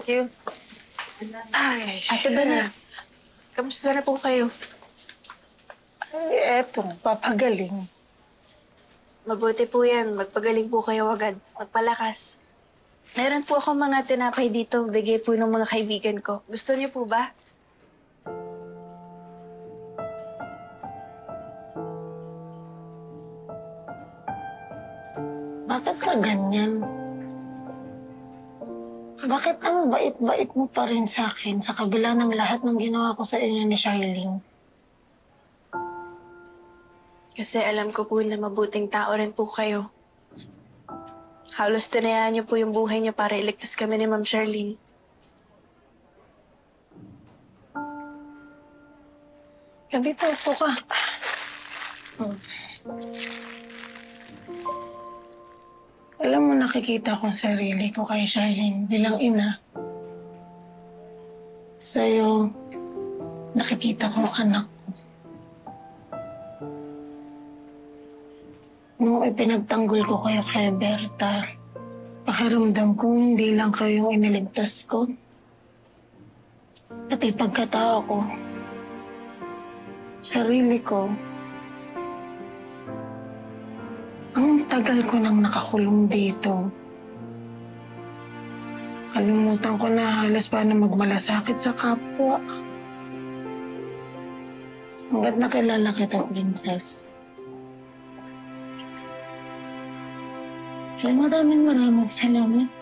Thank you. Ay, Ate Bana, kamusta na po kayo? ay, eto, papagaling. Mabuti po yan. Magpagaling po kayo agad. Magpalakas. Meron po ako mga tinapay dito. Bigay po ng mga kaibigan ko. Gusto niyo po ba? Bakit ka ganyan? Bakit ang bait-bait mo pa rin sa akin sa kabila ng lahat ng ginawa ko sa inyo ni Charlene? Kasi alam ko po na mabuting tao rin po kayo. Halos tinayaan niyo po yung buhay niyo para iligtas kami ni Ma'am Charlene. Dito, upo ka. Alam mo, nakikita ko ang sarili ko kay Charlene bilang ina. Sa'yo, nakikita ko ang anak ko. Nung ipinagtanggol ko kayo kay Berta, pakiramdam ko hindi lang kayo yung iniligtas ko. Pati pagkatao ko, sarili ko, ang tagal ko nang nakakulong dito. Kalimutan ko na halos paano magmalasakit sa kapwa. Hanggat nakilala kita, Princess. Kaya maraming salamat.